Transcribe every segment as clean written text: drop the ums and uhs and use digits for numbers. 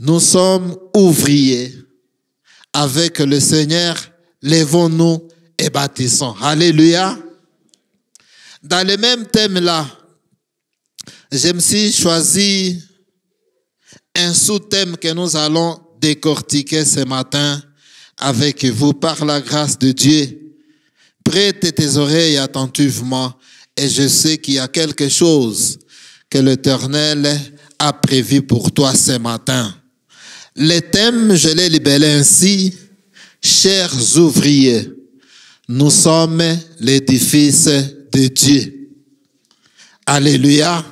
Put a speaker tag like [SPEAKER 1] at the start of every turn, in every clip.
[SPEAKER 1] Nous sommes ouvriers. Avec le Seigneur, lèvons-nous et bâtissons. Alléluia. Dans le même thème-là, je me suis choisi un sous-thème que nous allons décortiquer ce matin avec vous par la grâce de Dieu. Prête tes oreilles attentivement et je sais qu'il y a quelque chose que l'Éternel a prévu pour toi ce matin. Le thème, je l'ai libellé ainsi, chers ouvriers, nous sommes l'édifice de Dieu. Alléluia.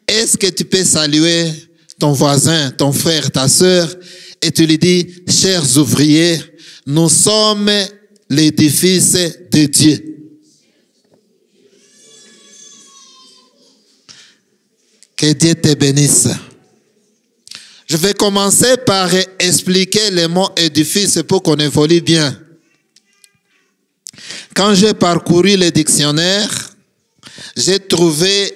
[SPEAKER 1] Est-ce que tu peux saluer ton voisin, ton frère, ta sœur, et tu lui dis, chers ouvriers, nous sommes l'édifice de Dieu. Que Dieu te bénisse. Je vais commencer par expliquer le mot édifice pour qu'on évolue bien. Quand j'ai parcouru le dictionnaire, j'ai trouvé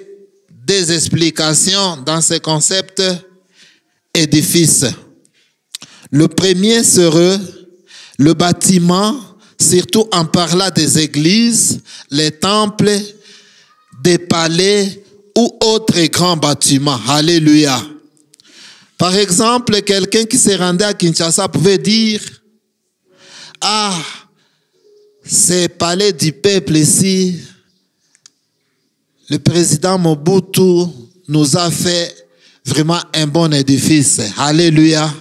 [SPEAKER 1] des explications dans ce concept édifice. Le premier serait le bâtiment, surtout en parlant des églises, les temples, des palais ou autres grands bâtiments. Alléluia. Par exemple, quelqu'un qui s'est rendu à Kinshasa pouvait dire, ah, ce palais du peuple ici, le président Mobutu nous a fait vraiment un bon édifice. Alléluia.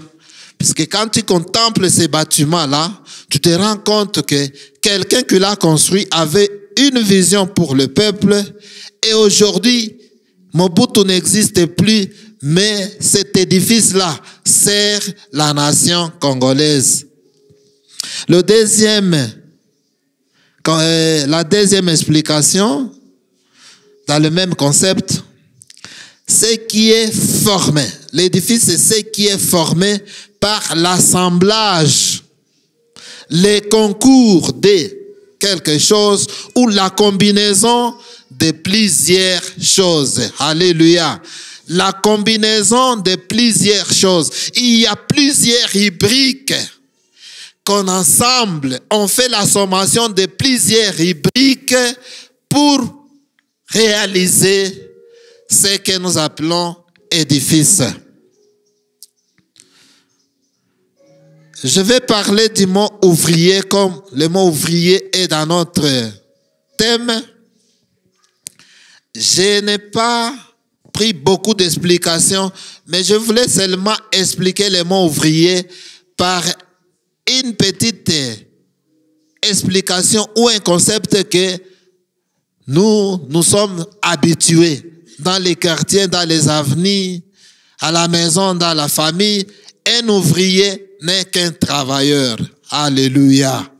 [SPEAKER 1] Parce que quand tu contemples ces bâtiments-là, tu te rends compte que quelqu'un qui l'a construit avait une vision pour le peuple. Et aujourd'hui, Mobutu n'existe plus, mais cet édifice-là sert la nation congolaise. La deuxième explication, dans le même concept, c'est qui est formé. L'édifice, c'est ce qui est formé par l'assemblage, les concours de quelque chose ou la combinaison de plusieurs choses. Alléluia. La combinaison de plusieurs choses. Il y a plusieurs rubriques qu'on ensemble, on fait la sommation de plusieurs rubriques pour réaliser ce que nous appelons édifice. Je vais parler du mot ouvrier comme le mot ouvrier est dans notre thème. Je n'ai pas pris beaucoup d'explications, mais je voulais seulement expliquer le mot ouvrier par une petite explication ou un concept que nous sommes habitués dans les quartiers, dans les avenues, à la maison, dans la famille. Un ouvrier n'est qu'un travailleur. Alléluia.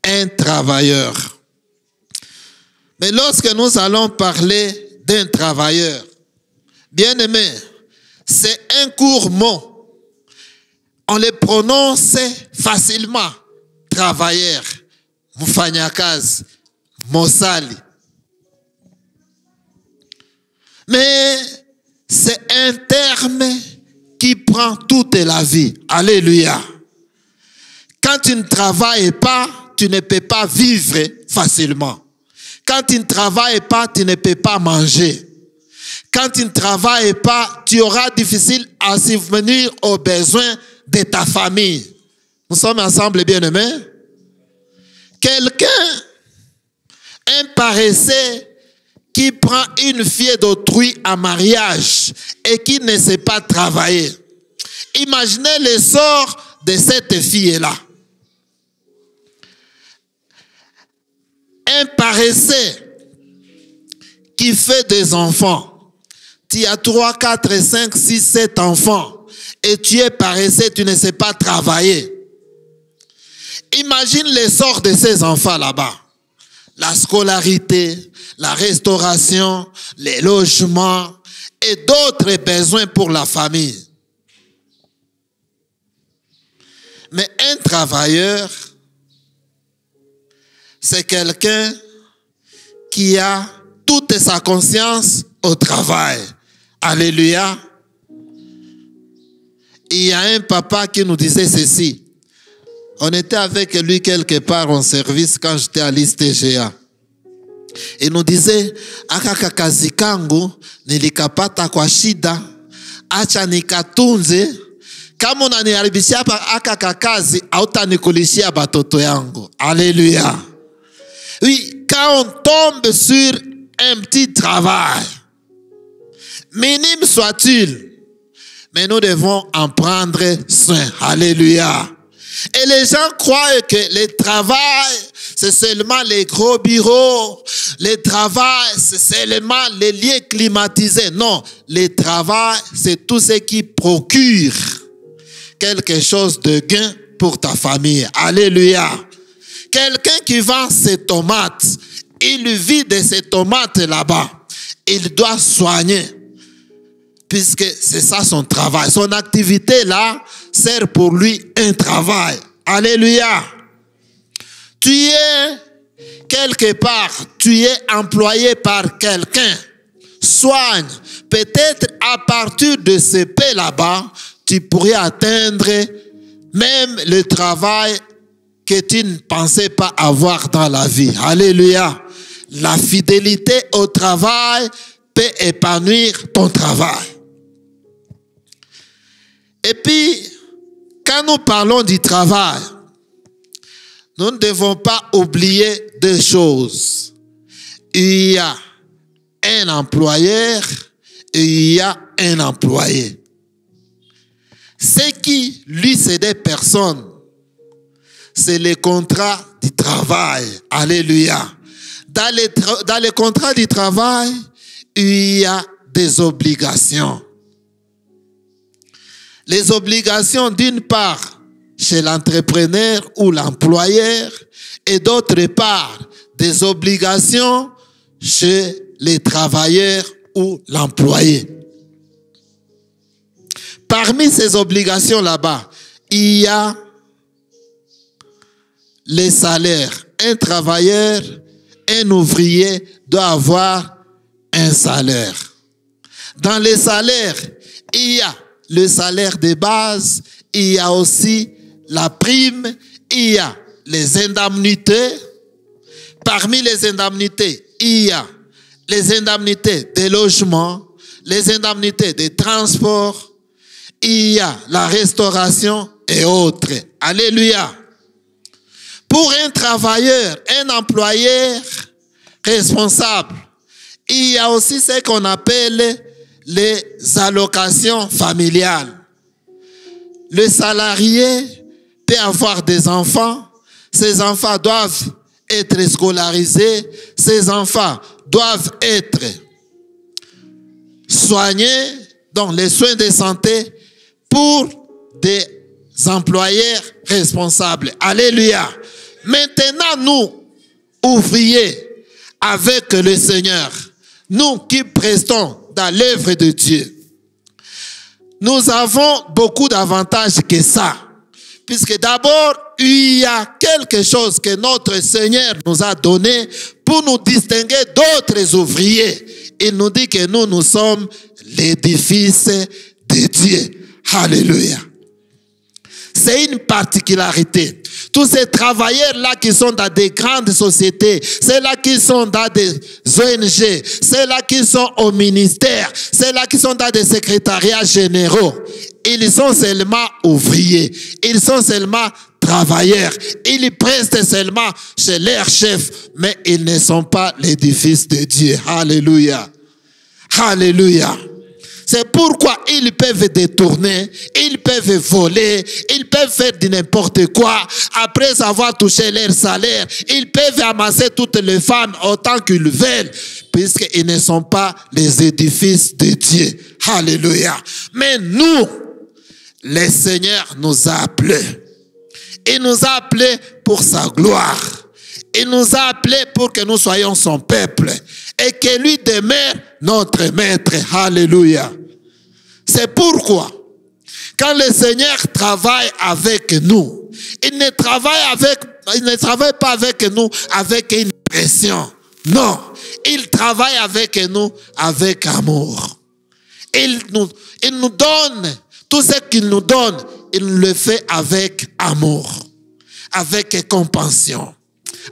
[SPEAKER 1] Un travailleur. Mais lorsque nous allons parler d'un travailleur, bien aimé, c'est un court mot. On le prononce facilement. Travailleur, mufanyakazi, mosali. Mais c'est un terme qui prend toute la vie. Alléluia. Quand tu ne travailles pas, tu ne peux pas vivre facilement. Quand tu ne travailles pas, tu ne peux pas manger. Quand tu ne travailles pas, tu auras difficile à subvenir aux besoins de ta famille. Nous sommes ensemble, bien-aimés. Quelqu'un, un paresseux, qui prend une fille d'autrui en mariage et qui ne sait pas travailler. Imaginez le sort de cette fille-là. Un paresseux qui fait des enfants. Tu as 3, 4, 5, 6, 7 enfants et tu es paresseux, tu ne sais pas travailler. Imagine le sort de ces enfants là-bas. La scolarité, la restauration, les logements et d'autres besoins pour la famille. Mais un travailleur, c'est quelqu'un qui a toute sa conscience au travail. Alléluia. il y a un papa qui nous disait ceci. On était avec lui quelque part en service quand j'étais à l'ISTGA. Il nous disait, akaka kazi kangu nilikapata kwa shida, acha nikatunze, kama unaniharibishia akaka kazi hautanikulishia batoto yangu. Alléluia. Oui, quand on tombe sur un petit travail, minime soit-il, mais nous devons en prendre soin. Alléluia. Et les gens croient que le travail, c'est seulement les gros bureaux. Le travail, c'est seulement les lieux climatisés. Non, le travail, c'est tout ce qui procure quelque chose de gain pour ta famille. Alléluia. Quelqu'un qui vend ses tomates, il vit de ses tomates là-bas. Il doit soigner. Puisque c'est ça son travail. Son activité là sert pour lui un travail. Alléluia. Tu es quelque part, tu es employé par quelqu'un. Soigne. Peut-être à partir de ce paix là-bas, tu pourrais atteindre même le travail que tu ne pensais pas avoir dans la vie. Alléluia. La fidélité au travail peut épanouir ton travail. Et puis, quand nous parlons du travail, nous ne devons pas oublier deux choses. Il y a un employeur et il y a un employé. Ce qui, lui, c'est des personnes. C'est le contrat du travail. Alléluia. Dans le contrat du travail, il y a des obligations. Les obligations d'une part chez l'entrepreneur ou l'employeur et d'autre part des obligations chez les travailleurs ou l'employé. Parmi ces obligations là-bas, il y a les salaires. Un travailleur, un ouvrier doit avoir un salaire. Dans les salaires, il y a le salaire de base, il y a aussi la prime, il y a les indemnités. Parmi les indemnités, il y a les indemnités de logement, les indemnités de transport, il y a la restauration et autres. Alléluia. Pour un travailleur, un employeur responsable, il y a aussi ce qu'on appelle les allocations familiales. Le salarié peut avoir des enfants. Ces enfants doivent être scolarisés. Ces enfants doivent être soignés, donc les soins de santé pour des employeurs responsables. Alléluia. Maintenant, nous, ouvriers, avec le Seigneur, nous qui prestons dans l'œuvre de Dieu, nous avons beaucoup d'avantages que ça. Puisque d'abord, il y a quelque chose que notre Seigneur nous a donné pour nous distinguer d'autres ouvriers. Il nous dit que nous sommes l'édifice de Dieu. Alléluia. C'est une particularité. Tous ces travailleurs-là qui sont dans des grandes sociétés, ceux-là qui sont dans des ONG, ceux-là qui sont au ministère, ceux-là qui sont dans des secrétariats généraux, ils sont seulement ouvriers, ils sont seulement travailleurs, ils prestent seulement chez leur chef, mais ils ne sont pas l'édifice de Dieu. Alléluia. Alléluia. C'est pourquoi ils peuvent détourner, ils peuvent voler, ils peuvent faire de n'importe quoi. Après avoir touché leur salaire, ils peuvent amasser toutes les femmes autant qu'ils veulent, puisqu'ils ne sont pas les édifices de Dieu. Alléluia. Mais nous, le Seigneur nous a appelés. Il nous a appelés pour sa gloire. Il nous a appelés pour que nous soyons son peuple et que lui demeure notre maître. Alléluia. C'est pourquoi, quand le Seigneur travaille avec nous, il ne travaille pas avec nous avec une pression. Non, il travaille avec nous avec amour. Il nous donne Tout ce qu'il nous donne, il le fait avec amour, avec compassion,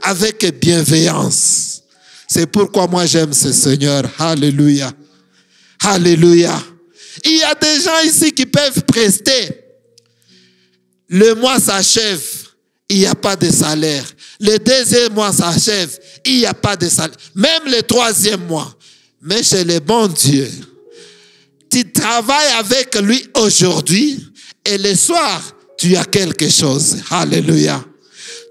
[SPEAKER 1] avec bienveillance. C'est pourquoi moi j'aime ce Seigneur. Alléluia. Alléluia. Il y a des gens ici qui peuvent prester. Le mois s'achève, il n'y a pas de salaire. Le deuxième mois s'achève, il n'y a pas de salaire. Même le troisième mois. Mais chez le bon Dieu, tu travailles avec lui aujourd'hui et le soir, tu as quelque chose. Alléluia.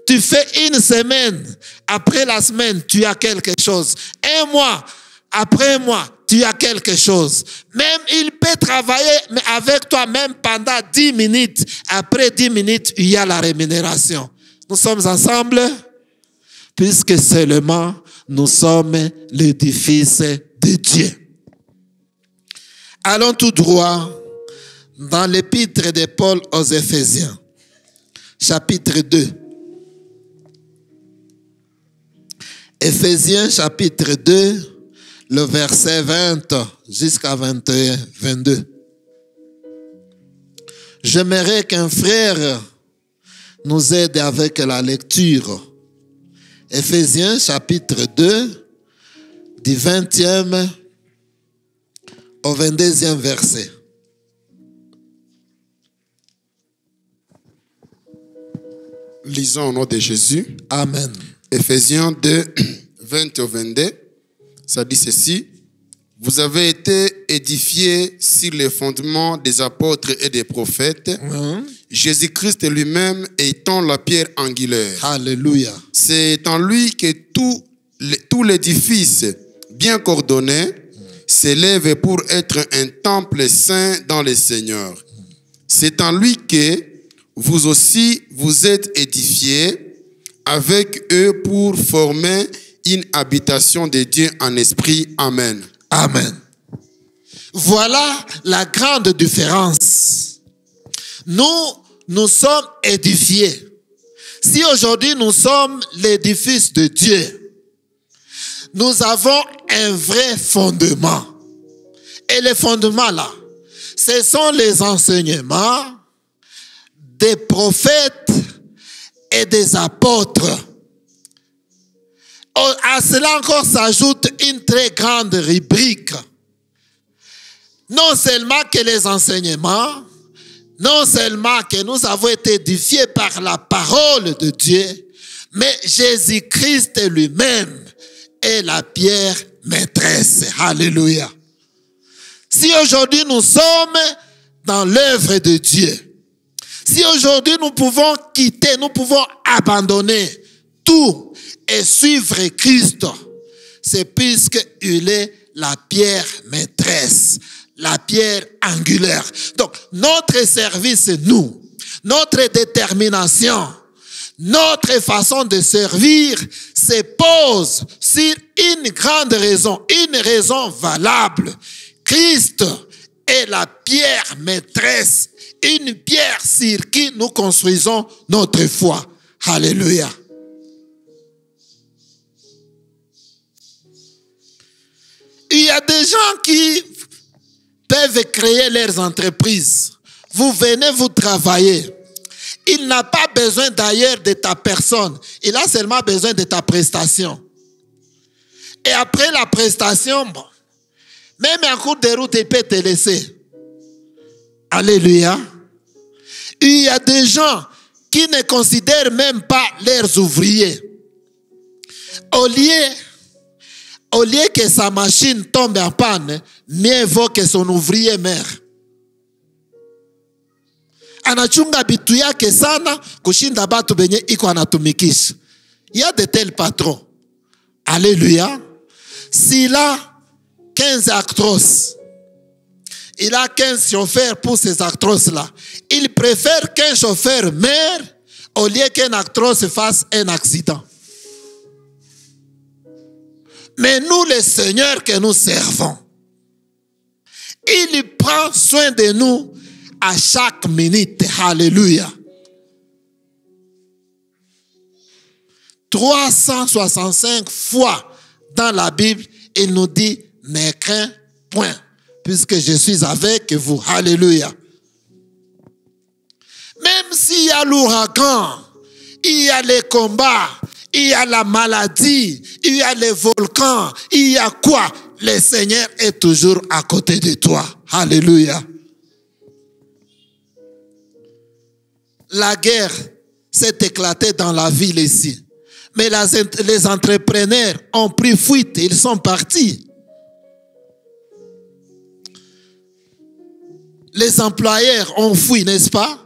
[SPEAKER 1] Tu fais une semaine, après la semaine, tu as quelque chose. Un mois, après un mois, tu as quelque chose. Même il peut travailler avec toi même pendant 10 minutes. Après 10 minutes, il y a la rémunération. Nous sommes ensemble, puisque seulement nous sommes l'édifice de Dieu. Allons tout droit dans l'épître de Paul aux Éphésiens, chapitre 2. Éphésiens chapitre 2, le verset 20 jusqu'à 21, 22. J'aimerais qu'un frère nous aide avec la lecture. Éphésiens chapitre 2, du 20e au 22e verset.
[SPEAKER 2] Lisons au nom de Jésus.
[SPEAKER 1] Amen.
[SPEAKER 2] Éphésiens 2, 20 au 22, ça dit ceci. Vous avez été édifiés sur les fondements des apôtres et des prophètes, Jésus-Christ lui-même étant la pierre angulaire.
[SPEAKER 1] Alléluia.
[SPEAKER 2] C'est en lui que tout l'édifice bien coordonné s'élève pour être un temple saint dans le Seigneur. C'est en lui que vous aussi vous êtes édifiés avec eux pour former une habitation de Dieu en esprit. Amen.
[SPEAKER 1] Amen. Voilà la grande différence. Nous sommes édifiés. Si aujourd'hui nous sommes l'édifice de Dieu, nous avons un vrai fondement. Et les fondements là, ce sont les enseignements des prophètes et des apôtres. À cela encore s'ajoute une très grande rubrique. Non seulement que les enseignements, non seulement que nous avons été édifiés par la parole de Dieu, mais Jésus-Christ lui-même est la pierre maîtresse. Alléluia. Si aujourd'hui nous sommes dans l'œuvre de Dieu, si aujourd'hui nous pouvons quitter, nous pouvons abandonner tout et suivre Christ, c'est puisqu'il est la pierre maîtresse, la pierre angulaire. Donc, notre service, notre détermination, notre façon de servir se pose sur une grande raison, une raison valable. Christ est la pierre maîtresse, une pierre sur qui nous construisons notre foi. Alléluia. Il y a des gens qui peuvent créer leurs entreprises. Vous venez, vous travaillez. Il n'a pas besoin d'ailleurs de ta personne. Il a seulement besoin de ta prestation. Et après la prestation, bon, même en cours de route, il peut te laisser. Alléluia. Il y a des gens qui ne considèrent même pas leurs ouvriers. Au lieu que sa machine tombe en panne, mieux vaut que son ouvrier meure. Anachunga bitu yake sana kushinda batu benye iko anatumikisha. Il y a de tels patrons. Alléluia. S'il a 15 actros, il a 15 chauffeurs pour ces actros-là. Il préfère qu'un chauffeur meure au lieu qu'un actros fasse un accident. Mais nous, le Seigneur que nous servons, il prend soin de nous à chaque minute. Alléluia. 365 fois dans la Bible, il nous dit, ne crains point, puisque je suis avec vous. Alléluia. S'il y a l'ouragan, il y a les combats, il y a la maladie, il y a les volcans, il y a quoi? Le Seigneur est toujours à côté de toi. Alléluia. La guerre s'est éclatée dans la ville ici. Mais les entrepreneurs ont pris fuite, ils sont partis. Les employeurs ont fui, n'est-ce pas?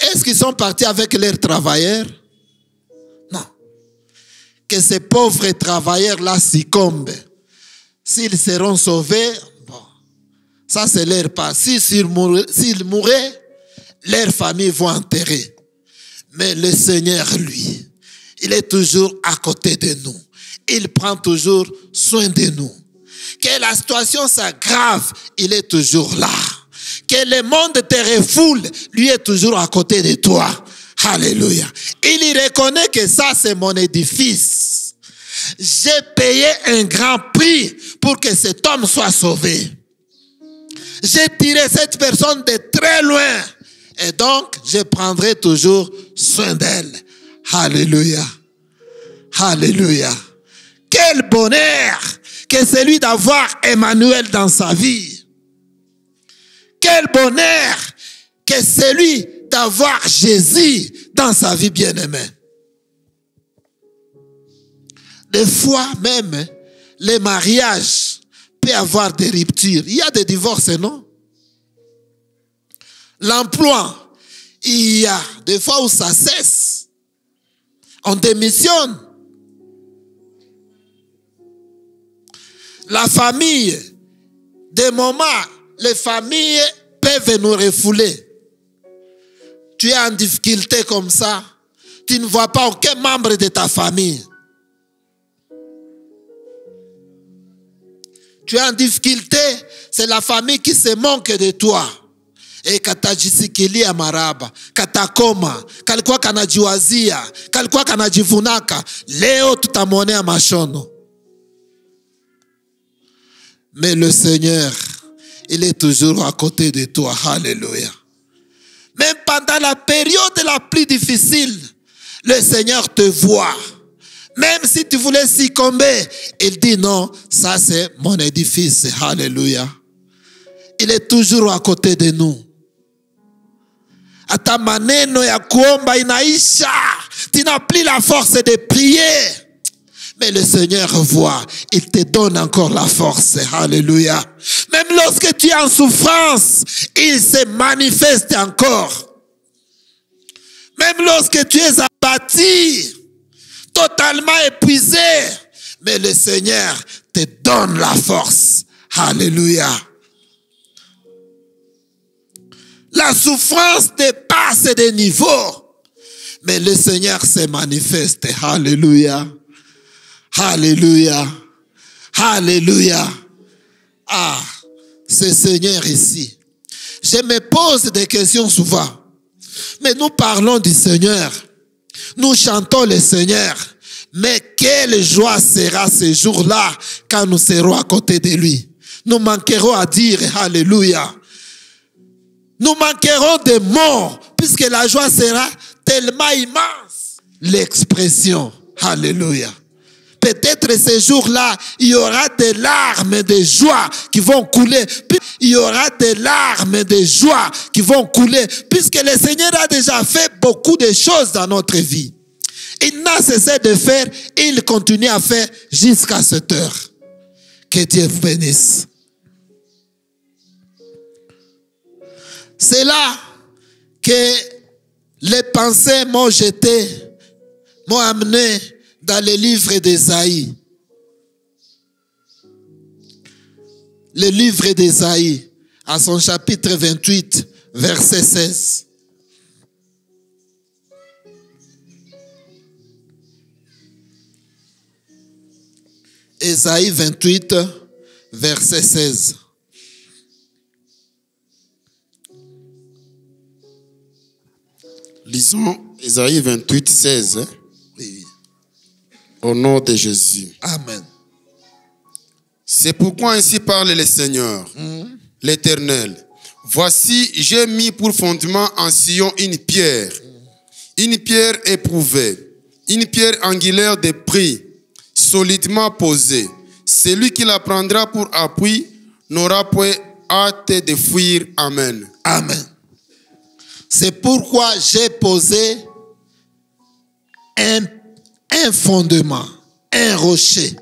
[SPEAKER 1] Est-ce qu'ils sont partis avec leurs travailleurs? Non. Que ces pauvres travailleurs-là succombent. S'ils seront sauvés, bon, ça c'est leur part. S'ils mouraient, leurs familles vont enterrer. Mais le Seigneur, lui, il est toujours à côté de nous. Il prend toujours soin de nous. Que la situation s'aggrave, il est toujours là. Que le monde te refoule, lui est toujours à côté de toi. Alléluia. Il reconnaît que ça, c'est mon édifice. J'ai payé un grand prix pour que cet homme soit sauvé. J'ai tiré cette personne de très loin. Et donc, je prendrai toujours soin d'elle. Alléluia. Alléluia. Quel bonheur que celui d'avoir Emmanuel dans sa vie. Quel bonheur que celui d'avoir Jésus dans sa vie bien-aimée. Des fois même, les mariages peuvent avoir des ruptures. Il y a des divorces, non? L'emploi, il y a des fois où ça cesse. On démissionne. La famille, des moments, les familles peuvent nous refouler. Tu es en difficulté comme ça, tu ne vois pas aucun membre de ta famille. Tu es en difficulté, c'est la famille qui se moque de toi. E katajisikilia maraba, katakoma, kalikuwa kanajiwazia, kalikuwa kanajivunaka, leo tutamwonea mashono. Mais le Seigneur, il est toujours à côté de toi. Alléluia. Même pendant la période la plus difficile, le Seigneur te voit. Même si tu voulais succomber, il dit non, ça c'est mon édifice. Alléluia. Il est toujours à côté de nous. Hata maneno ya kuomba inaisha. Tu n'as plus la force de prier. Mais le Seigneur voit, il te donne encore la force. Alléluia. Même lorsque tu es en souffrance, il se manifeste encore. Même lorsque tu es abattu, totalement épuisé, mais le Seigneur te donne la force. Alléluia. La souffrance dépasse des niveaux, mais le Seigneur se manifeste. Alléluia. Alléluia. Alléluia. Ah, ce Seigneur ici. Je me pose des questions souvent. Mais nous parlons du Seigneur. Nous chantons le Seigneur. Mais quelle joie sera ce jour-là quand nous serons à côté de lui. Nous manquerons à dire Alléluia. Nous manquerons de mots puisque la joie sera tellement immense. L'expression Alléluia. Peut-être ce jour-là, il y aura des larmes de joie qui vont couler. Il y aura des larmes de joie qui vont couler. Puisque le Seigneur a déjà fait beaucoup de choses dans notre vie. Il n'a cessé de faire et il continue à faire jusqu'à cette heure. Que Dieu vous bénisse. C'est là que les pensées m'ont jeté, m'ont amené dans le livre d'Ésaïe. Le livre d'Ésaïe, à son chapitre 28, verset 16. Ésaïe 28, verset 16.
[SPEAKER 2] Lisons Ésaïe 28, 16.
[SPEAKER 1] Oui.
[SPEAKER 2] Au nom de Jésus.
[SPEAKER 1] Amen.
[SPEAKER 2] C'est pourquoi ainsi parle le Seigneur, l'Éternel. Voici, j'ai mis pour fondement en Sion une pierre, une pierre éprouvée, une pierre angulaire de prix, solidement posée. Celui qui la prendra pour appui n'aura point hâte de fuir. Amen.
[SPEAKER 1] Amen. C'est pourquoi j'ai posé un fondement, un rocher.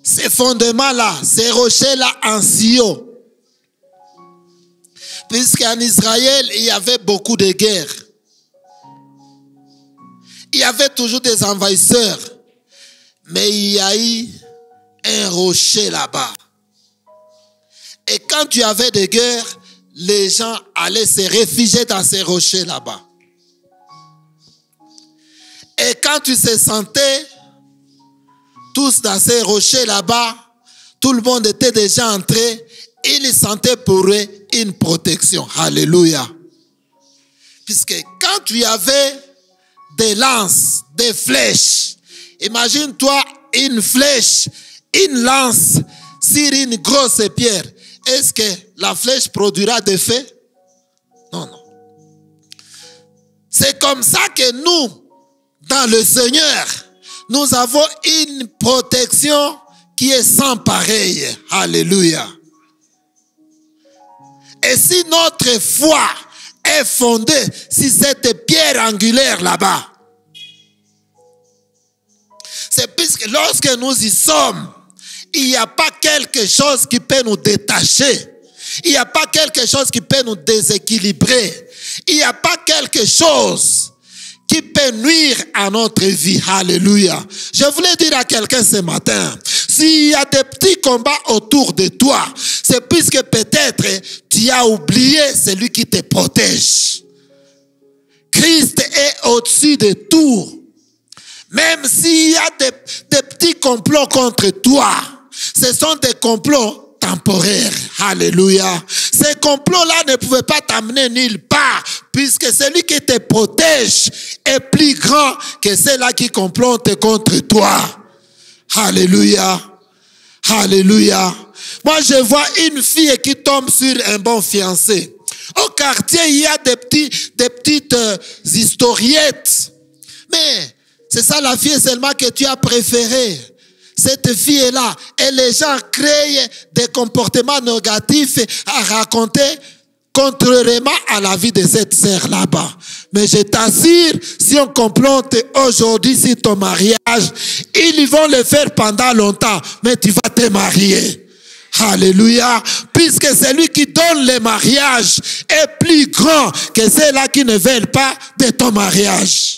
[SPEAKER 1] Ces fondements-là, ces rochers-là en Sion. Puisqu'en Israël, il y avait beaucoup de guerres. Il y avait toujours des envahisseurs. Mais il y a eu un rocher là-bas. Et quand tu avais des guerres, les gens allaient se réfugier dans ces rochers là-bas. Et quand tu te sentais tous dans ces rochers là-bas, tout le monde était déjà entré, ils sentaient pour eux une protection. Alléluia. Puisque quand tu avais des lances, des flèches, imagine-toi une flèche, une lance sur une grosse pierre. Est-ce que la flèche produira des faits? Non, non. C'est comme ça que nous, dans le Seigneur, nous avons une protection qui est sans pareille. Alléluia. Et si notre foi est fondée sur cette pierre angulaire là-bas, c'est puisque lorsque nous y sommes, il n'y a pas quelque chose qui peut nous détacher. Il n'y a pas quelque chose qui peut nous déséquilibrer. Il n'y a pas quelque chose qui peut nuire à notre vie. Alléluia. Je voulais dire à quelqu'un ce matin, s'il y a des petits combats autour de toi, c'est puisque peut-être tu as oublié celui qui te protège. Christ est au-dessus de tout. Même s'il y a des petits complots contre toi, ce sont des complots temporaires. Alléluia. Ces complots-là ne pouvaient pas t'amener nulle part, puisque celui qui te protège est plus grand que ceux-là qui complotent contre toi. Alléluia. Alléluia. Moi, je vois une fille qui tombe sur un bon fiancé. Au quartier, il y a des petites historiettes. Mais c'est ça la fille seulement que tu as préférée. Cette fille-là, et les gens créent des comportements négatifs à raconter contrairement à la vie de cette sœur là-bas. Mais je t'assure, si on complote aujourd'hui sur ton mariage, ils vont le faire pendant longtemps, mais tu vas te marier. Alléluia. Puisque celui qui donne le mariage est plus grand que ceux-là qui ne veulent pas de ton mariage.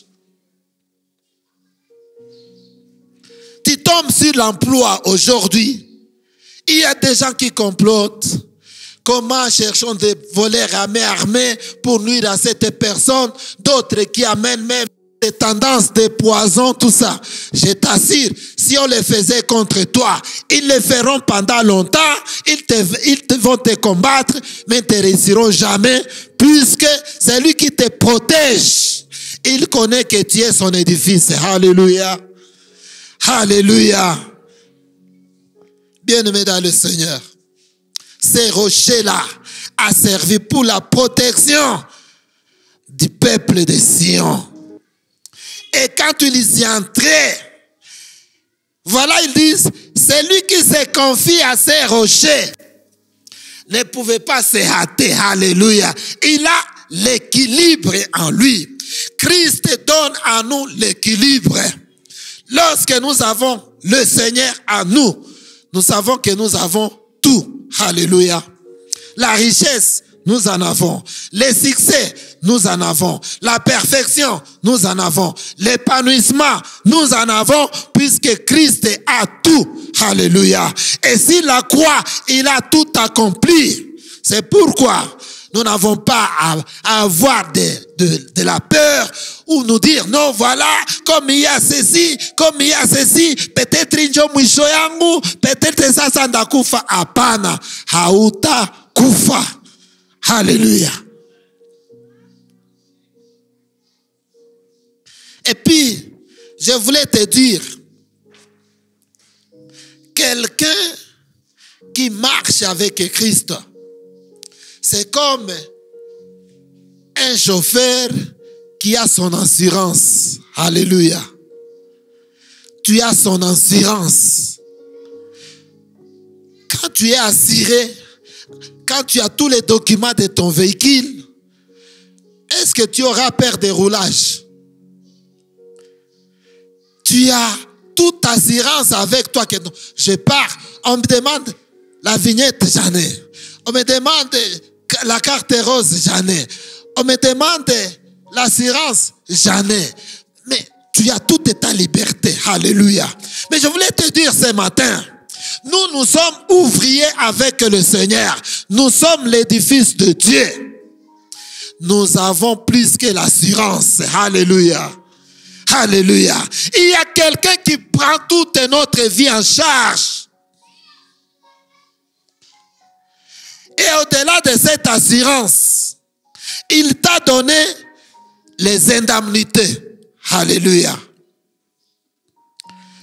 [SPEAKER 1] Tu tombes sur l'emploi aujourd'hui. Il y a des gens qui complotent. Comment cherchons des voleurs armés pour nuire à cette personne? D'autres qui amènent même des tendances de poison, tout ça. Je t'assure, si on les faisait contre toi, ils le feront pendant longtemps. Ils vont te combattre, mais ils ne te réussiront jamais, puisque c'est lui qui te protège. Il connaît que tu es son édifice. Alléluia. Alléluia. Bien-aimés dans le Seigneur, ces rochers-là a servi pour la protection du peuple de Sion. Et quand ils y entraient, voilà, ils disent, celui qui se confie à ces rochers ne pouvait pas se hâter. Alléluia. Il a l'équilibre en lui. Christ donne à nous l'équilibre. Lorsque nous avons le Seigneur en nous, nous savons que nous avons tout. Alléluia. La richesse, nous en avons. Les succès, nous en avons. La perfection, nous en avons. L'épanouissement, nous en avons, puisque Christ a tout. Alléluia. Et s'il la croit, il a tout accompli. C'est pourquoi nous n'avons pas à avoir de la peur ou nous dire, non, voilà, comme il y a ceci, peut-être injo mwisho yangu, peut-être sasa ndakufa. Hapana, hauta kufa. Alléluia. Et puis, je voulais te dire, quelqu'un qui marche avec Christ, c'est comme un chauffeur qui a son assurance. Alléluia. Tu as son assurance. Quand tu es assuré, quand tu as tous les documents de ton véhicule, est-ce que tu auras peur des roulages? Tu as toute assurance avec toi. Que je pars, on me demande la vignette, j'en ai. On me demande la carte rose, j'en ai. On me demande l'assurance, j'en ai. Mais tu as toute ta liberté. Alléluia. Mais je voulais te dire ce matin, nous sommes ouvriers avec le Seigneur. Nous sommes l'édifice de Dieu. Nous avons plus que l'assurance. Alléluia. Alléluia. Il y a quelqu'un qui prend toute notre vie en charge. Et au-delà de cette assurance, il t'a donné les indemnités. Alléluia.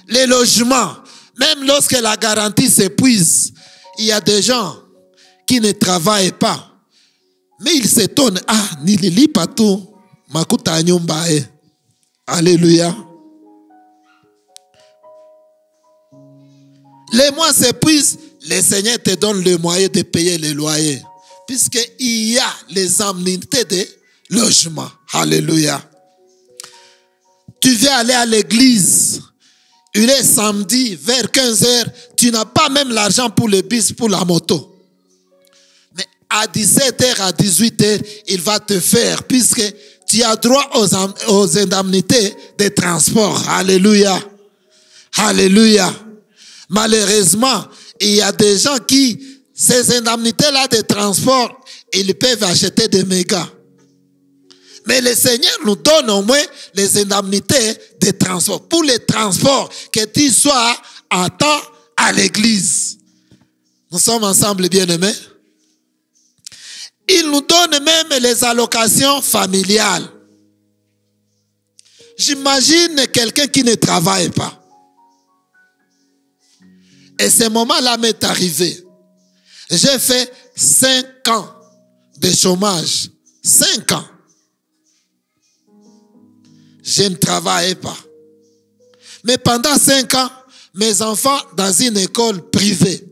[SPEAKER 1] Les logements. Même lorsque la garantie s'épuise, il y a des gens qui ne travaillent pas. Mais ils s'étonnent. Ah, nilili patou, makuta nyumba e. Alléluia. Les mois s'épuisent, le Seigneur te donne le moyen de payer les loyers. Puisqu'il y a les indemnités de logement. Alléluia. Tu veux aller à l'église. Il est samedi, vers 15h, tu n'as pas même l'argent pour le bus, pour la moto. Mais à 17h, à 18h, il va te faire, puisque tu as droit aux indemnités de transport. Alléluia. Alléluia. Malheureusement, il y a des gens qui, ces indemnités-là de transport, ils peuvent acheter des mégas. Mais le Seigneur nous donne au moins les indemnités de transport. Pour les transports, que tu sois à temps à l'église. Nous sommes ensemble, bien-aimés. Il nous donne même les allocations familiales. J'imagine quelqu'un qui ne travaille pas. Et ce moment-là m'est arrivé. J'ai fait 5 ans de chômage. 5 ans. Je ne travaillais pas. Mais pendant 5 ans, mes enfants dans une école privée.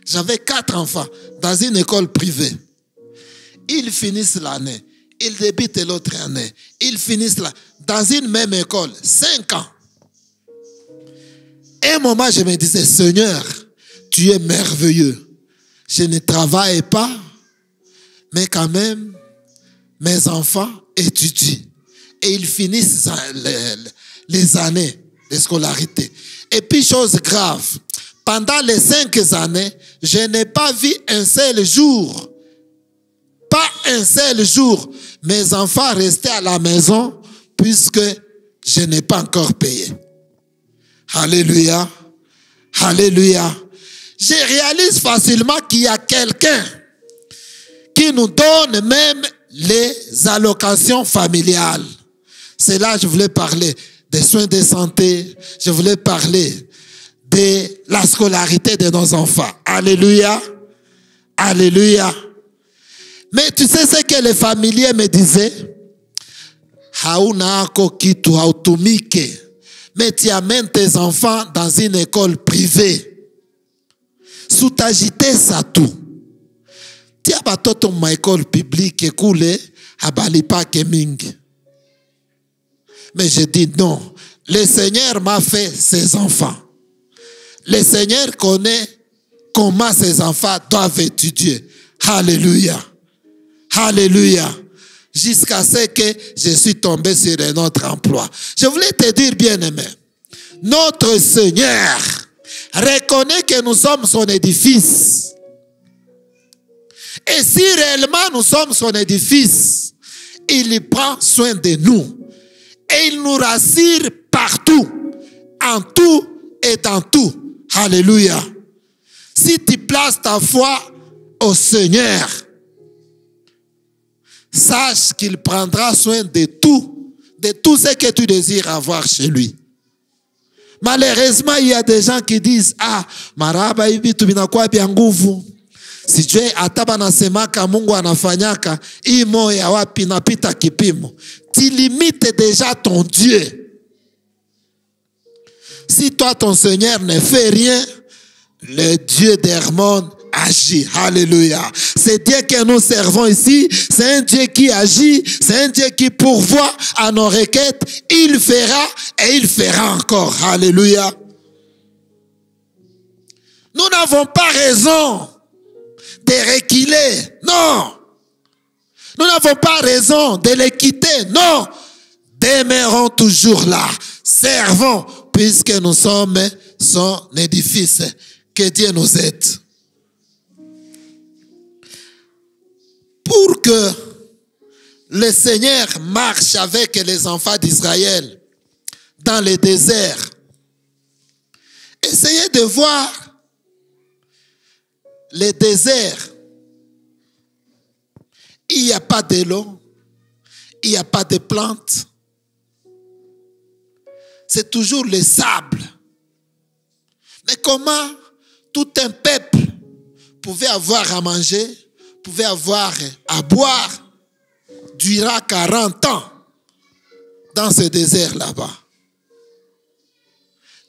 [SPEAKER 1] J'avais 4 enfants dans une école privée. Ils finissent l'année. Ils débutent l'autre année. Ils finissent dans une même école. 5 ans. Et un moment, je me disais, Seigneur, tu es merveilleux. Je ne travaille pas, mais quand même, mes enfants étudient. Et ils finissent les années de scolarité. Et puis, chose grave, pendant les 5 années, je n'ai pas vu un seul jour, pas un seul jour, mes enfants restaient à la maison puisque je n'ai pas encore payé. Alléluia. Alléluia. Je réalise facilement qu'il y a quelqu'un qui nous donne même les allocations familiales. C'est là que je voulais parler des soins de santé. Je voulais parler de la scolarité de nos enfants. Alléluia. Alléluia. Mais tu sais ce que les familiers me disaient? Haunako kitu hautumike. Mais tu amènes tes enfants dans une école privée. Soutagité ça tout. Tu as batoto ma école publique écoulée à Balipa Keming. Mais je dis non. Le Seigneur m'a fait ses enfants. Le Seigneur connaît comment ses enfants doivent étudier. Alléluia. Alléluia. Jusqu'à ce que je suis tombé sur un autre emploi. Je voulais te dire, bien-aimé, notre Seigneur reconnaît que nous sommes son édifice. Et si réellement nous sommes son édifice, il prend soin de nous. Et il nous rassure partout, en tout et dans tout. Alléluia. Si tu places ta foi au Seigneur, sache qu'il prendra soin de tout ce que tu désires avoir chez lui. Malheureusement, il y a des gens qui disent, ah, maraba hivi tubinakuwa bya nguvu. Sijue ataba nasemaka Mungu anafanyaka hii moya wapi napita kipimo. Tu limites déjà ton Dieu. Si toi ton Seigneur ne fait rien, le Dieu d'Hermon agit. Alléluia. C'est Dieu que nous servons ici. C'est un Dieu qui agit. C'est un Dieu qui pourvoit à nos requêtes. Il fera et il fera encore. Alléluia. Nous n'avons pas raison de reculer. Non. Nous n'avons pas raison de les quitter. Non. Demeurons toujours là. Servons puisque nous sommes son édifice. Que Dieu nous aide. Pour que le Seigneur marche avec les enfants d'Israël dans le désert, essayez de voir le désert. Il n'y a pas de l'eau, il n'y a pas de plantes. C'est toujours le sable. Mais comment tout un peuple pouvait avoir à manger, pouvait avoir à boire durant 40 ans dans ce désert là-bas?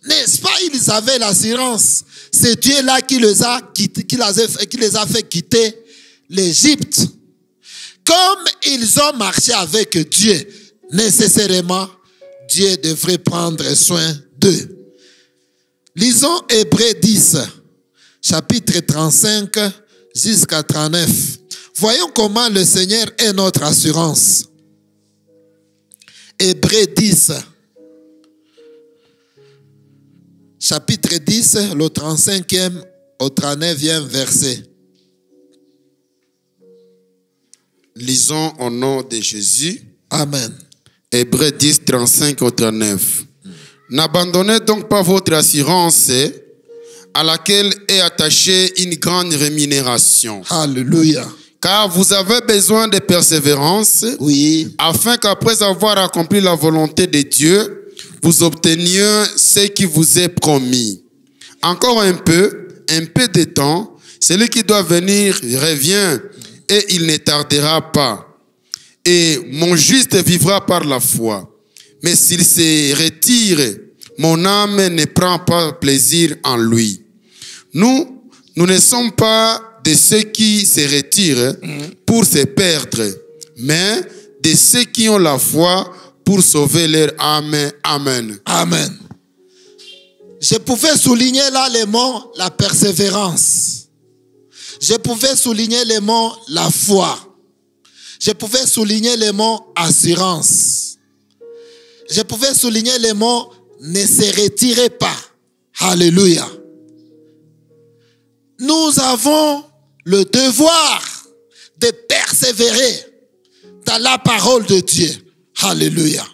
[SPEAKER 1] N'est-ce pas, ils avaient l'assurance. C'est Dieu-là qui les a fait quitter l'Égypte. Comme ils ont marché avec Dieu, nécessairement, Dieu devrait prendre soin d'eux. Lisons Hébreux 10, chapitre 35 jusqu'à 39. Voyons comment le Seigneur est notre assurance. Hébreux 10, chapitre 10, le 35e au 39e verset.
[SPEAKER 2] Lisons au nom de Jésus.
[SPEAKER 1] Amen.
[SPEAKER 2] Hébreux 10, 35 au 39. N'abandonnez donc pas votre assurance à laquelle est attachée une grande rémunération.
[SPEAKER 1] Alléluia.
[SPEAKER 2] Car vous avez besoin de persévérance,
[SPEAKER 1] oui,
[SPEAKER 2] afin qu'après avoir accompli la volonté de Dieu, vous obteniez ce qui vous est promis. Encore un peu de temps, celui qui doit venir revient et il ne tardera pas. Et mon juste vivra par la foi. Mais s'il se retire, mon âme ne prend pas plaisir en lui. Nous ne sommes pas de ceux qui se retirent pour se perdre, mais de ceux qui ont la foi pour sauver leur âme. Amen.
[SPEAKER 1] Amen. Je pouvais souligner là le mot la persévérance. Je pouvais souligner le mot la foi. Je pouvais souligner le mot assurance. Je pouvais souligner le mot ne se retirez pas. Alléluia. Nous avons le devoir de persévérer dans la parole de Dieu. Alléluia.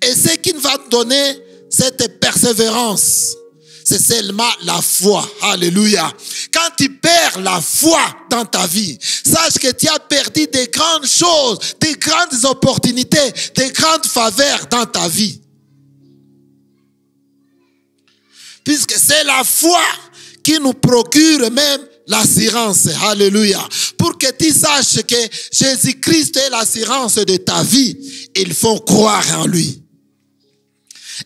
[SPEAKER 1] Et ce qui va donner cette persévérance, c'est seulement la foi. Alléluia. Quand tu perds la foi dans ta vie, sache que tu as perdu de grandes choses, de grandes opportunités, de grandes faveurs dans ta vie. Puisque c'est la foi qui nous procure même l'assurance. Alléluia. Pour que tu saches que Jésus-Christ est l'assurance de ta vie, il faut croire en lui.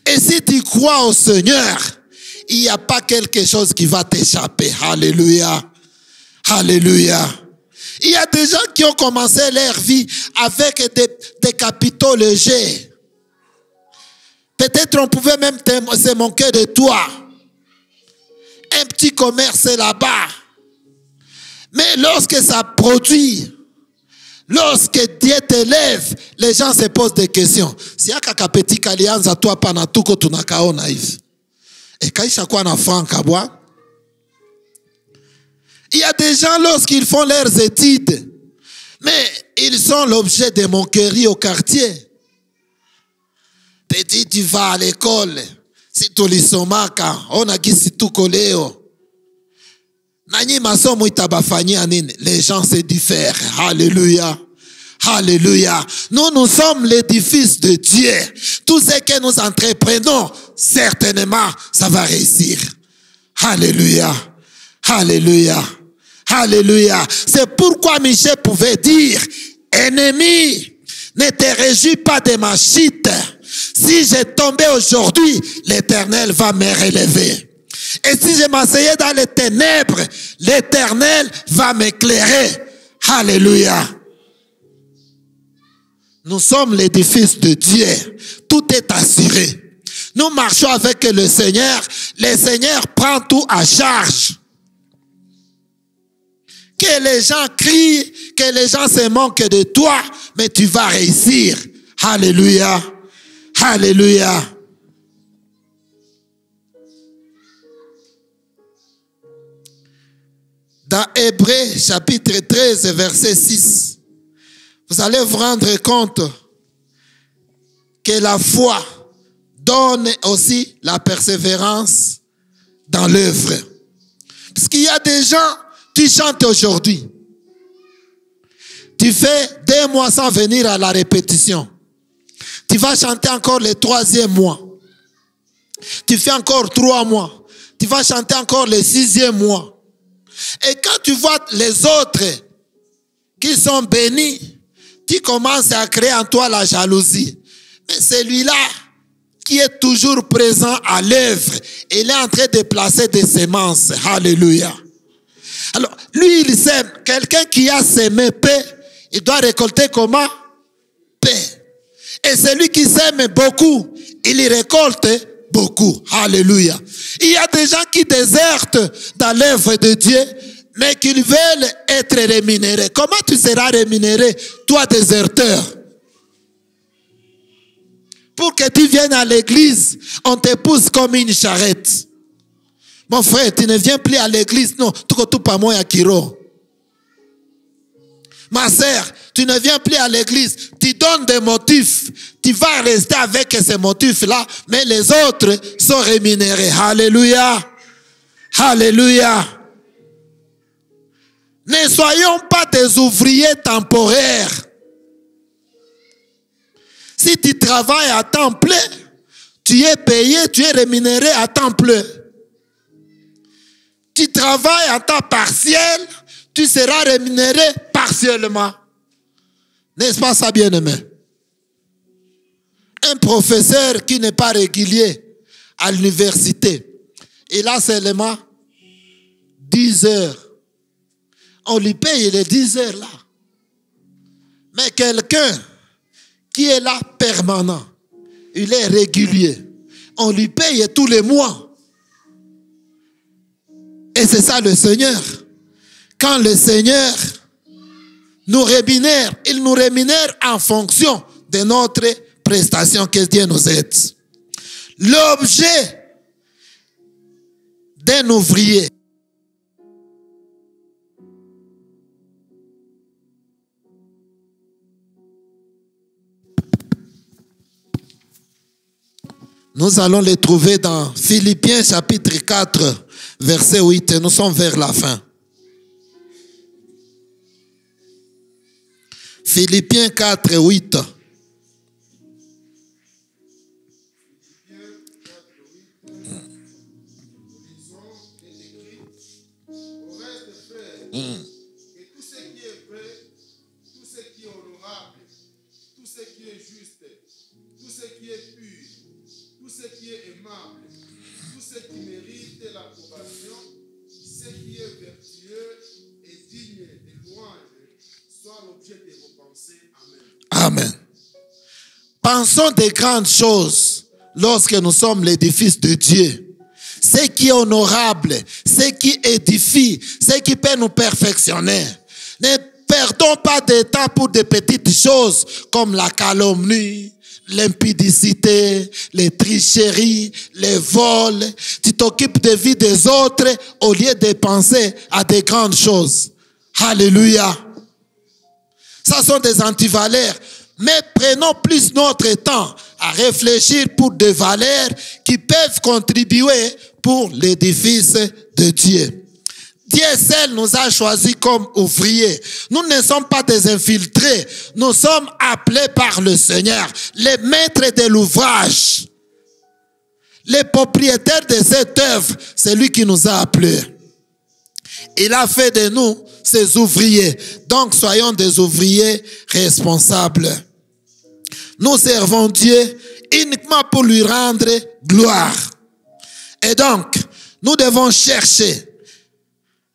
[SPEAKER 1] Et si tu crois au Seigneur, il n'y a pas quelque chose qui va t'échapper. Alléluia. Alléluia. Il y a des gens qui ont commencé leur vie avec des capitaux légers. Peut-être on pouvait même se moquer de toi. Un petit commerce là-bas. Mais lorsque ça produit, lorsque Dieu t'élève, les gens se posent des questions. Si un petit kalianza toi panatuko tunakaona hivi. Et kaisha kwa na franka bwa. Il y a des gens lorsqu'ils font leurs études, mais ils sont l'objet de moqueries au quartier. Petit, tu vas à l'école. Si tu lisomaka, on a qui si tu koleo. Nani masomo itabafanyia nini? Les gens se diffèrent. Alléluia. Alléluia. Nous sommes l'édifice de Dieu. Tout ce que nous entreprenons, certainement, ça va réussir. Alléluia. Alléluia. Alléluia. C'est pourquoi Michée pouvait dire, ennemi, ne te réjouis pas de ma chute. Si j'ai tombé aujourd'hui, l'Éternel va me relever. Et si je m'asseyais dans les ténèbres, l'Éternel va m'éclairer. Alléluia. Nous sommes l'édifice de Dieu. Tout est assuré. Nous marchons avec le Seigneur. Le Seigneur prend tout à charge. Que les gens crient, que les gens se moquent de toi, mais tu vas réussir. Alléluia. Alléluia. Dans Hébreux chapitre 13, verset 6, vous allez vous rendre compte que la foi donne aussi la persévérance dans l'œuvre. Parce qu'il y a des gens, tu chantes aujourd'hui. Tu fais 2 mois sans venir à la répétition. Tu vas chanter encore le 3e mois. Tu fais encore 3 mois. Tu vas chanter encore le 6e mois. Et quand tu vois les autres qui sont bénis, tu commences à créer en toi la jalousie. Mais celui-là qui est toujours présent à l'œuvre, il est en train de placer des semences. Alléluia. Alors, lui, il sème. Quelqu'un qui a semé paix, il doit récolter comment? Paix. Et celui qui sème beaucoup, il y récolte beaucoup. Alléluia. Il y a des gens qui désertent dans l'œuvre de Dieu, mais qui veulent être rémunérés. Comment tu seras rémunéré, toi déserteur? Pour que tu viennes à l'église, on te pousse comme une charrette. Mon frère, tu ne viens plus à l'église, non. Tout pas moi à Kiro. Ma sœur, tu ne viens plus à l'église. Tu donnes des motifs. Tu vas rester avec ces motifs-là, mais les autres sont rémunérés. Alléluia. Alléluia. Ne soyons pas des ouvriers temporaires. Si tu travailles à temps plein, tu es payé, tu es rémunéré à temps plein. Tu travailles à temps partiel, tu seras rémunéré partiellement. N'est-ce pas ça, bien-aimé? Un professeur qui n'est pas régulier à l'université, il a seulement 10 heures. On lui paye les 10 heures là. Mais quelqu'un qui est là permanent, il est régulier, on lui paye tous les mois. Et c'est ça le Seigneur. Quand le Seigneur nous rémunère, il nous rémunère en fonction de notre prestation que Dieu nous aide. L'objet d'un ouvrier, nous allons les trouver dans Philippiens chapitre 4, verset 8. Nous sommes vers la fin. Philippiens 4, 8.
[SPEAKER 2] Et tout ce qui est vrai, tout ce qui est honorable, tout ce qui est juste, tout ce qui est pur, tout ce qui est aimable, tout ce qui mérite l'approbation, ce qui est vertueux et digne de louange, soit l'objet de vos pensées. Amen.
[SPEAKER 1] Amen. Pensons des grandes choses lorsque nous sommes l'édifice de Dieu. Ce qui est honorable, ce qui édifie, ce qui peut nous perfectionner. Ne perdons pas de temps pour des petites choses comme la calomnie, l'impudicité, les tricheries, les vols. Tu t'occupes de la vie des autres au lieu de penser à des grandes choses. Alléluia. Ça sont des antivaleurs. Mais prenons plus notre temps à réfléchir pour des valeurs qui peuvent contribuer pour l'édifice de Dieu. Dieu seul nous a choisis comme ouvriers. Nous ne sommes pas des infiltrés. Nous sommes appelés par le Seigneur, les maîtres de l'ouvrage. Les propriétaires de cette œuvre, c'est lui qui nous a appelés. Il a fait de nous ses ouvriers. Donc, soyons des ouvriers responsables. Nous servons Dieu uniquement pour lui rendre gloire. Et donc, nous devons chercher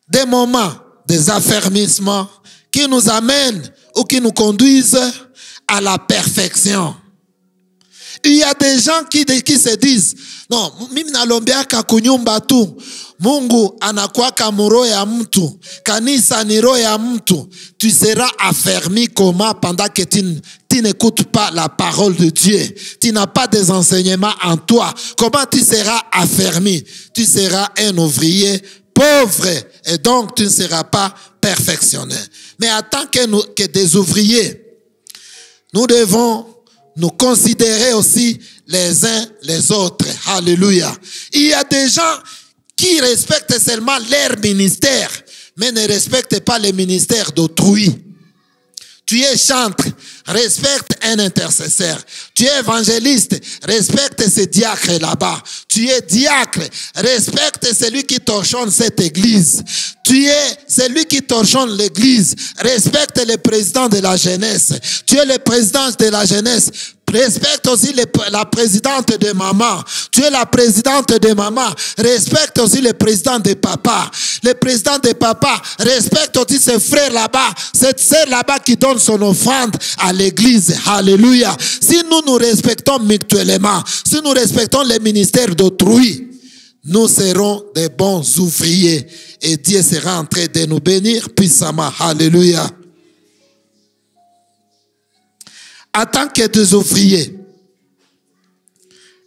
[SPEAKER 1] des moments, des affermissements qui nous amènent ou qui nous conduisent à la perfection. Il y a des gens qui se disent, non, mimi nalombeaka kunyumba tu, Mungu anakuwaka muro ya mtu, kanisa ni roho ya mtu. Tu seras affermi comment pendant que tu n'écoutes pas la parole de Dieu. Tu n'as pas des enseignements en toi. Comment tu seras affermi? Tu seras un ouvrier pauvre et donc tu ne seras pas perfectionné. Mais en tant que des ouvriers, nous devons nous considérer aussi les uns les autres. Alléluia. Il y a des gens qui respectent seulement leur ministère, mais ne respectent pas le ministère d'autrui. Tu es chantre, respecte un intercesseur. Tu es évangéliste, respecte ce diacre là-bas. Tu es diacre, respecte celui qui torchonne cette église. Tu es celui qui torchonne l'église, respecte le président de la jeunesse. Tu es le président de la jeunesse. Respecte aussi la présidente de maman. Tu es la présidente de maman. Respecte aussi le président de papa. Le président de papa respecte aussi ses frères là-bas, cette sœur là-bas qui donne son offrande à l'église. Alléluia. Si nous nous respectons mutuellement, si nous respectons les ministères d'autrui, nous serons des bons ouvriers et Dieu sera en train de nous bénir puissamment. Alléluia. En tant que des ouvriers,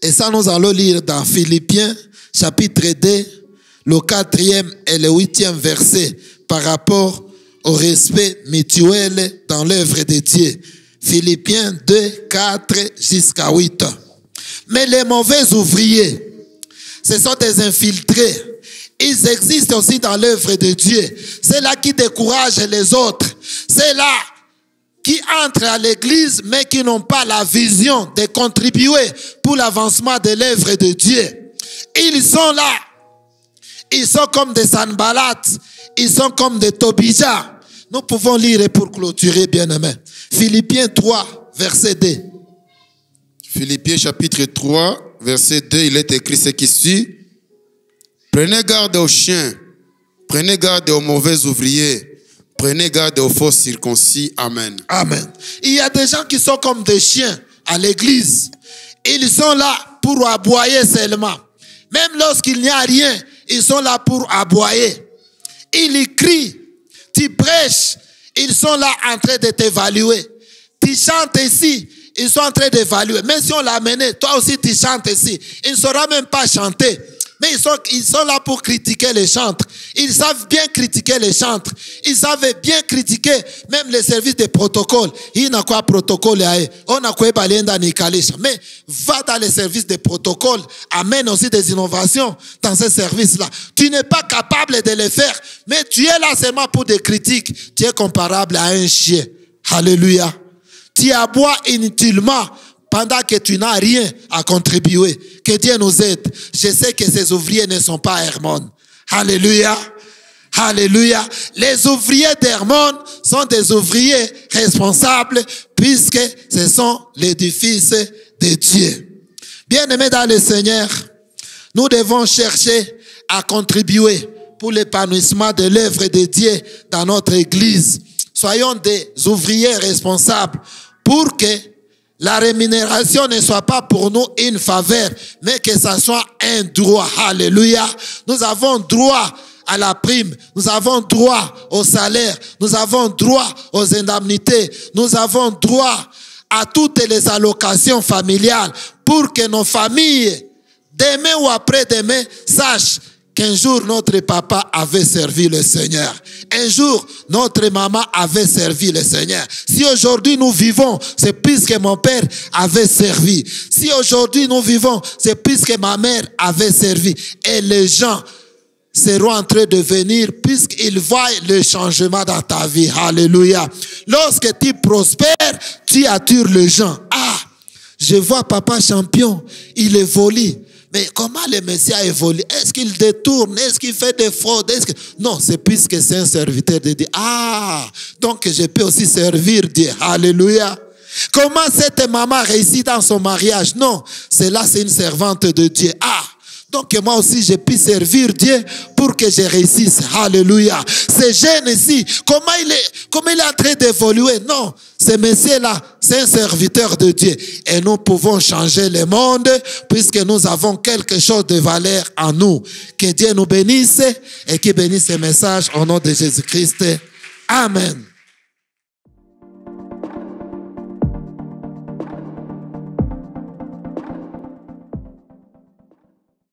[SPEAKER 1] et ça nous allons lire dans Philippiens chapitre 2, le 4e et le 8e verset par rapport au respect mutuel dans l'œuvre de Dieu. Philippiens 2, 4 jusqu'à 8. Mais les mauvais ouvriers, ce sont des infiltrés. Ils existent aussi dans l'œuvre de Dieu. C'est là qui découragent les autres. C'est là qui entrent à l'église mais qui n'ont pas la vision de contribuer pour l'avancement de l'œuvre de Dieu. Ils sont là. Ils sont comme des Sanballat. Ils sont comme des Tobija. Nous pouvons lire pour clôturer, bien-aimés. Philippiens 3, verset 2.
[SPEAKER 2] Philippiens chapitre 3, verset 2, il est écrit ce qui suit. Prenez garde aux chiens. Prenez garde aux mauvais ouvriers. Prenez garde aux faux circoncis. Amen.
[SPEAKER 1] Amen. Il y a des gens qui sont comme des chiens à l'église. Ils sont là pour aboyer seulement. Même lorsqu'il n'y a rien, ils sont là pour aboyer. Ils crient. Tu prêches. Ils sont là en train de t'évaluer. Tu chantes ici. Ils sont en train d'évaluer. Même si on l'a mené, toi aussi tu chantes ici. Ils ne sauront même pas chanter. Mais ils sont là pour critiquer les chantres. Ils savent bien critiquer les chantres. Ils savent bien critiquer même les services de protocole. Il n'a quoi protocole. On a quoi balenda nikalisha. Mais va dans les services de protocole. Amène aussi des innovations dans ces services-là. Tu n'es pas capable de les faire. Mais tu es là seulement pour des critiques. Tu es comparable à un chien. Alléluia. Tu aboies inutilement pendant que tu n'as rien à contribuer. Que Dieu nous aide. Je sais que ces ouvriers ne sont pas Hermon. Alléluia. Alléluia. Les ouvriers d'Hermon sont des ouvriers responsables puisque ce sont l'édifice de Dieu. Bien-aimés dans le Seigneur, nous devons chercher à contribuer pour l'épanouissement de l'œuvre de Dieu dans notre Église. Soyons des ouvriers responsables pour que la rémunération ne soit pas pour nous une faveur, mais que ça soit un droit. Alléluia. Nous avons droit à la prime. Nous avons droit au salaire. Nous avons droit aux indemnités. Nous avons droit à toutes les allocations familiales pour que nos familles, demain ou après-demain, sachent qu'un jour notre papa avait servi le Seigneur. Un jour notre maman avait servi le Seigneur. Si aujourd'hui nous vivons, c'est puisque mon père avait servi. Si aujourd'hui nous vivons, c'est puisque ma mère avait servi. Et les gens seront en train de venir puisqu'ils voient le changement dans ta vie. Alléluia. Lorsque tu prospères, tu attires les gens. Ah, je vois papa champion, il évolue. Mais comment le Messie a évolué? Est-ce qu'il détourne? Est-ce qu'il fait des fraudes? Non, c'est puisque c'est un serviteur de Dieu. Ah, donc je peux aussi servir Dieu. Alléluia. Comment cette maman réussit dans son mariage? Non, c'est une servante de Dieu. Ah, donc moi aussi je puis servir Dieu pour que je réussisse. Alléluia. Ce jeune ici, comment il est en train d'évoluer? Non, ce monsieur-là, c'est un serviteur de Dieu. Et nous pouvons changer le monde puisque nous avons quelque chose de valeur en nous. Que Dieu nous bénisse et qu'il bénisse ce message au nom de Jésus-Christ. Amen.